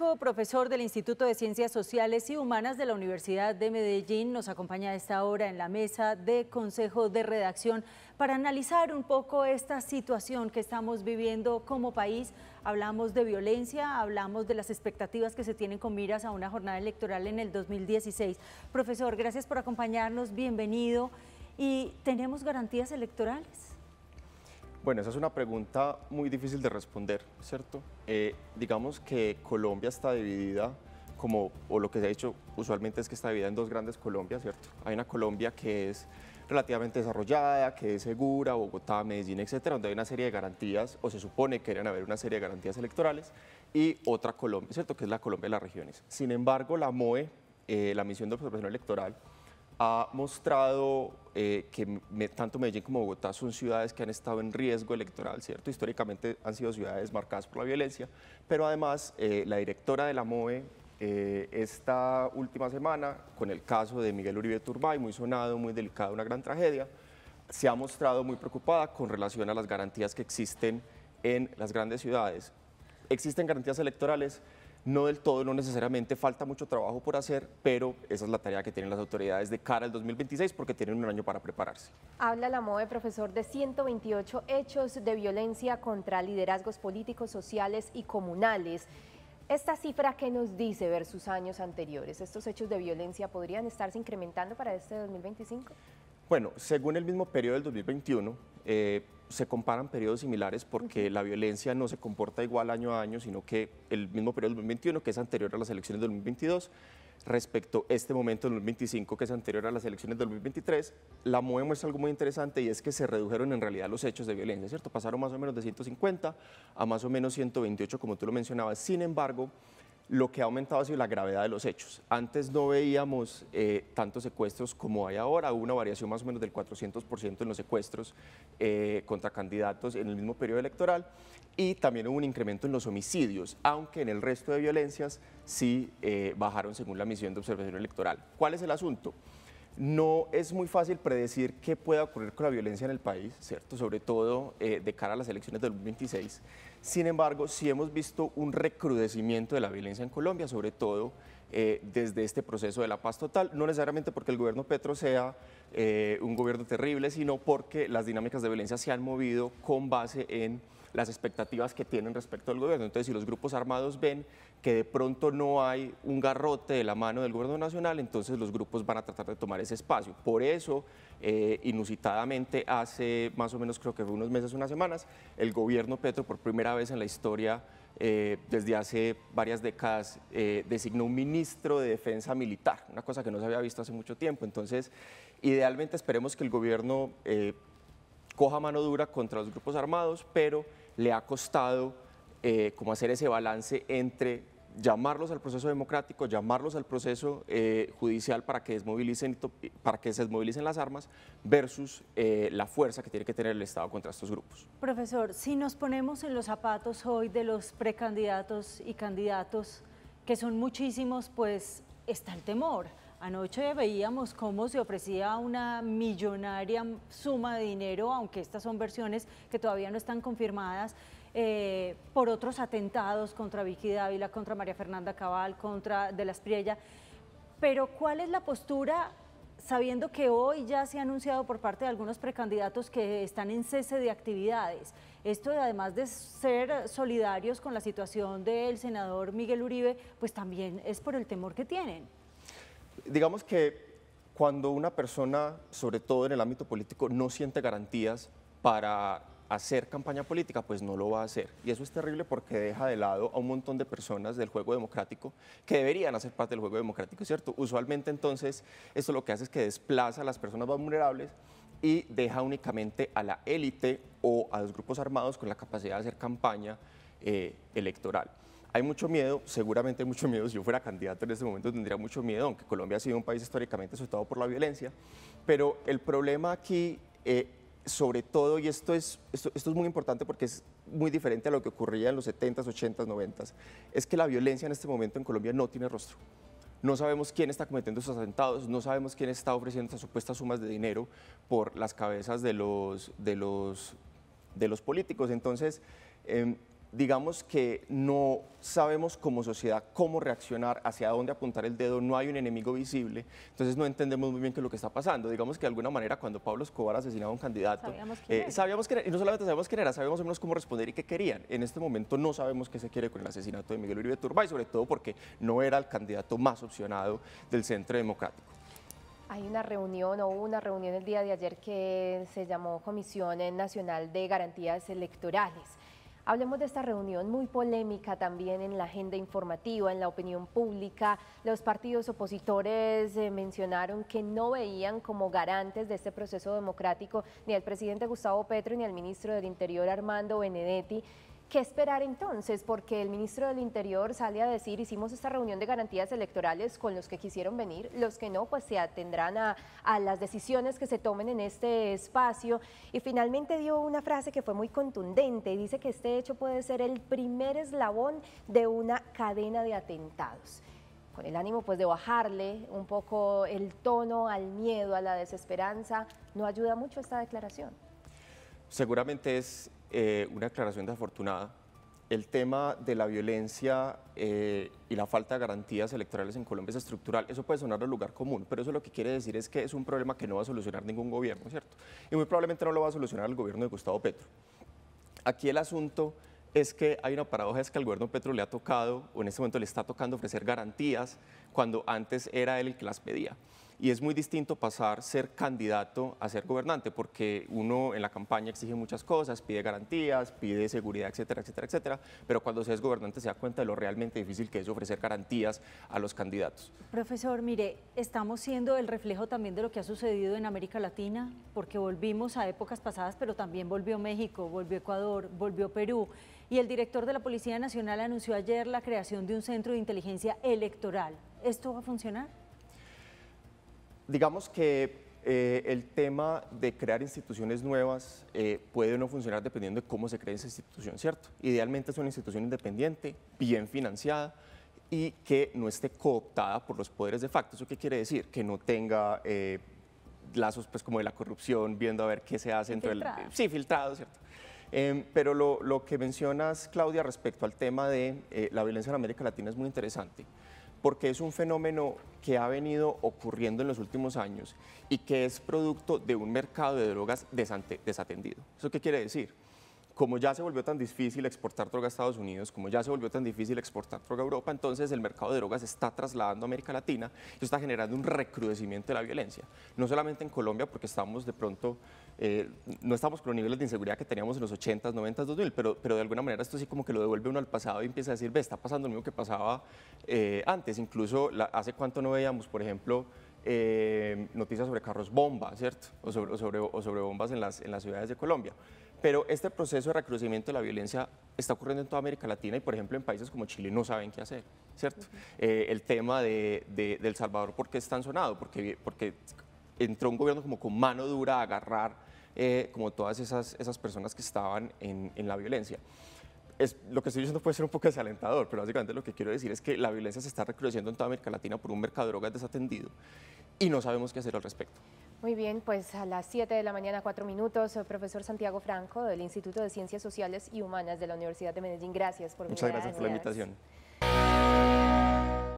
Velasco, profesor del Instituto de Ciencias Sociales y Humanas de la Universidad de Medellín, nos acompaña a esta hora en la mesa de Consejo de Redacción para analizar un poco esta situación que estamos viviendo como país. Hablamos de violencia, hablamos de las expectativas que se tienen con miras a una jornada electoral en el 2016. Profesor, gracias por acompañarnos, bienvenido. ¿Y tenemos garantías electorales? Bueno, esa es una pregunta muy difícil de responder, ¿cierto? Digamos que Colombia está dividida, o lo que se ha dicho usualmente es que está dividida en dos grandes Colombias, ¿cierto? Hay una Colombia que es relativamente desarrollada, que es segura, Bogotá, Medellín, etcétera, donde hay una serie de garantías, o se supone que deberían haber una serie de garantías electorales, y otra Colombia, ¿cierto?, que es la Colombia de las regiones. Sin embargo, la MOE, la Misión de Observación Electoral, ha mostrado que tanto Medellín como Bogotá son ciudades que han estado en riesgo electoral, ¿cierto? Históricamente han sido ciudades marcadas por la violencia, pero además la directora de la MOE esta última semana, con el caso de Miguel Uribe Turbay, muy sonado, muy delicado, una gran tragedia, se ha mostrado muy preocupada con relación a las garantías que existen en las grandes ciudades. ¿Existen garantías electorales? No del todo, no necesariamente, falta mucho trabajo por hacer, pero esa es la tarea que tienen las autoridades de cara al 2026 porque tienen un año para prepararse. Habla la MOE, profesor, de 128 hechos de violencia contra liderazgos políticos, sociales y comunales. ¿Esta cifra qué nos dice versus años anteriores? ¿Estos hechos de violencia podrían estarse incrementando para este 2025? Bueno, según el mismo periodo del 2021, se comparan periodos similares porque la violencia no se comporta igual año a año, sino que el mismo periodo del 2021, que es anterior a las elecciones del 2022, respecto a este momento del 2025, que es anterior a las elecciones del 2023, la MOE muestra algo muy interesante y es que se redujeron en realidad los hechos de violencia, ¿cierto? Pasaron más o menos de 150 a más o menos 128, como tú lo mencionabas. Sin embargo, lo que ha aumentado ha sido la gravedad de los hechos. Antes no veíamos tantos secuestros como hay ahora, hubo una variación más o menos del 400% en los secuestros contra candidatos en el mismo periodo electoral y también hubo un incremento en los homicidios, aunque en el resto de violencias sí bajaron según la Misión de Observación Electoral. ¿Cuál es el asunto? No es muy fácil predecir qué pueda ocurrir con la violencia en el país, ¿cierto? Sobre todo de cara a las elecciones del 2026. Sin embargo, sí hemos visto un recrudecimiento de la violencia en Colombia, sobre todo desde este proceso de la paz total, no necesariamente porque el gobierno Petro sea un gobierno terrible, sino porque las dinámicas de violencia se han movido con base en las expectativas que tienen respecto al gobierno. Entonces, si los grupos armados ven que de pronto no hay un garrote de la mano del gobierno nacional, entonces los grupos van a tratar de tomar ese espacio. Por eso, inusitadamente, hace más o menos, creo que fue unos meses, unas semanas, el gobierno Petro, por primera vez en la historia, desde hace varias décadas, designó un ministro de defensa militar, una cosa que no se había visto hace mucho tiempo. Entonces, idealmente esperemos que el gobierno coja mano dura contra los grupos armados, pero le ha costado como hacer ese balance entre llamarlos al proceso democrático, llamarlos al proceso judicial para que se desmovilicen las armas versus la fuerza que tiene que tener el Estado contra estos grupos. Profesor, si nos ponemos en los zapatos hoy de los precandidatos y candidatos, que son muchísimos, pues está el temor. Anoche veíamos cómo se ofrecía una millonaria suma de dinero, aunque estas son versiones que todavía no están confirmadas, por otros atentados contra Vicky Dávila, contra María Fernanda Cabal, contra De la Espriella. Pero ¿cuál es la postura, sabiendo que hoy ya se ha anunciado por parte de algunos precandidatos que están en cese de actividades? Esto, además de ser solidarios con la situación del senador Miguel Uribe, pues también es por el temor que tienen. Digamos que cuando una persona, sobre todo en el ámbito político, no siente garantías para hacer campaña política, pues no lo va a hacer. Y eso es terrible porque deja de lado a un montón de personas del juego democrático que deberían hacer parte del juego democrático, ¿cierto? Usualmente entonces esto lo que hace es que desplaza a las personas más vulnerables y deja únicamente a la élite o a los grupos armados con la capacidad de hacer campaña electoral. Hay mucho miedo, seguramente hay mucho miedo. Si yo fuera candidato en este momento tendría mucho miedo, aunque Colombia ha sido un país históricamente azotado por la violencia. Pero el problema aquí, sobre todo, y esto es muy importante porque es muy diferente a lo que ocurría en los 70s, 80s, 90s, es que la violencia en este momento en Colombia no tiene rostro. No sabemos quién está cometiendo esos atentados, no sabemos quién está ofreciendo esas supuestas sumas de dinero por las cabezas de los políticos. Entonces, digamos que no sabemos como sociedad cómo reaccionar, hacia dónde apuntar el dedo, no hay un enemigo visible, entonces no entendemos muy bien qué es lo que está pasando. Digamos que de alguna manera cuando Pablo Escobar asesinaba a un candidato, sabíamos quién era, y no solamente sabíamos quién era, sabíamos más o menos cómo responder y qué querían. En este momento no sabemos qué se quiere con el asesinato de Miguel Uribe Turbay, sobre todo porque no era el candidato más opcionado del Centro Democrático. Hay una reunión, o hubo una reunión el día de ayer que se llamó Comisión Nacional de Garantías Electorales. Hablemos de esta reunión muy polémica también en la agenda informativa, en la opinión pública. Los partidos opositores mencionaron que no veían como garantes de este proceso democrático ni al presidente Gustavo Petro ni al ministro del Interior Armando Benedetti. ¿Qué esperar entonces? Porque el ministro del Interior sale a decir, hicimos esta reunión de garantías electorales con los que quisieron venir, los que no, pues se atendrán a las decisiones que se tomen en este espacio. Y finalmente dio una frase que fue muy contundente y dice que este hecho puede ser el primer eslabón de una cadena de atentados. Con el ánimo pues de bajarle un poco el tono al miedo, a la desesperanza, ¿no ayuda mucho esta declaración? Seguramente es una declaración desafortunada. El tema de la violencia y la falta de garantías electorales en Colombia es estructural. Eso puede sonar a lugar común, pero eso lo que quiere decir es que es un problema que no va a solucionar ningún gobierno, ¿cierto? Y muy probablemente no lo va a solucionar el gobierno de Gustavo Petro. Aquí el asunto es que hay una paradoja, es que al gobierno Petro le ha tocado, o en este momento le está tocando ofrecer garantías, cuando antes era él el que las pedía. Y es muy distinto pasar ser candidato a ser gobernante, porque uno en la campaña exige muchas cosas, pide garantías, pide seguridad, etcétera, etcétera, etcétera, pero cuando se es gobernante se da cuenta de lo realmente difícil que es ofrecer garantías a los candidatos. Profesor, mire, estamos siendo el reflejo también de lo que ha sucedido en América Latina, porque volvimos a épocas pasadas, pero también volvió México, volvió Ecuador, volvió Perú, y el director de la Policía Nacional anunció ayer la creación de un centro de inteligencia electoral. ¿Esto va a funcionar? Digamos que el tema de crear instituciones nuevas puede o no funcionar dependiendo de cómo se cree esa institución, ¿cierto? Idealmente es una institución independiente, bien financiada y que no esté cooptada por los poderes de facto. ¿Eso qué quiere decir? Que no tenga lazos pues, como de la corrupción, viendo a ver qué se hace dentro del... Sí, filtrado, ¿cierto? Pero lo que mencionas, Claudia, respecto al tema de la violencia en América Latina es muy interesante, porque es un fenómeno que ha venido ocurriendo en los últimos años y que es producto de un mercado de drogas desatendido. ¿Eso qué quiere decir? Como ya se volvió tan difícil exportar droga a Estados Unidos, como ya se volvió tan difícil exportar droga a Europa, entonces el mercado de drogas se está trasladando a América Latina y eso está generando un recrudecimiento de la violencia. No solamente en Colombia, porque estamos de pronto, no estamos con los niveles de inseguridad que teníamos en los 80s, 90s, 2000, pero de alguna manera esto sí como que lo devuelve uno al pasado y empieza a decir, ve, está pasando lo mismo que pasaba antes. Incluso hace cuánto no veíamos, por ejemplo, noticias sobre carros bomba, ¿cierto? O sobre bombas en las ciudades de Colombia. Pero este proceso de recrudecimiento de la violencia está ocurriendo en toda América Latina y, por ejemplo, en países como Chile no saben qué hacer, ¿cierto? El tema de El Salvador, ¿por qué es tan sonado? Porque entró un gobierno como con mano dura a agarrar como todas esas personas que estaban en la violencia. Lo que estoy diciendo puede ser un poco desalentador, pero básicamente lo que quiero decir es que la violencia se está recrudeciendo en toda América Latina por un mercado de drogas desatendido y no sabemos qué hacer al respecto. Muy bien, pues a las 7 de la mañana, 4 minutos, profesor Santiago Franco del Instituto de Ciencias Sociales y Humanas de la Universidad de Medellín. Gracias por venir. Muchas gracias por la invitación.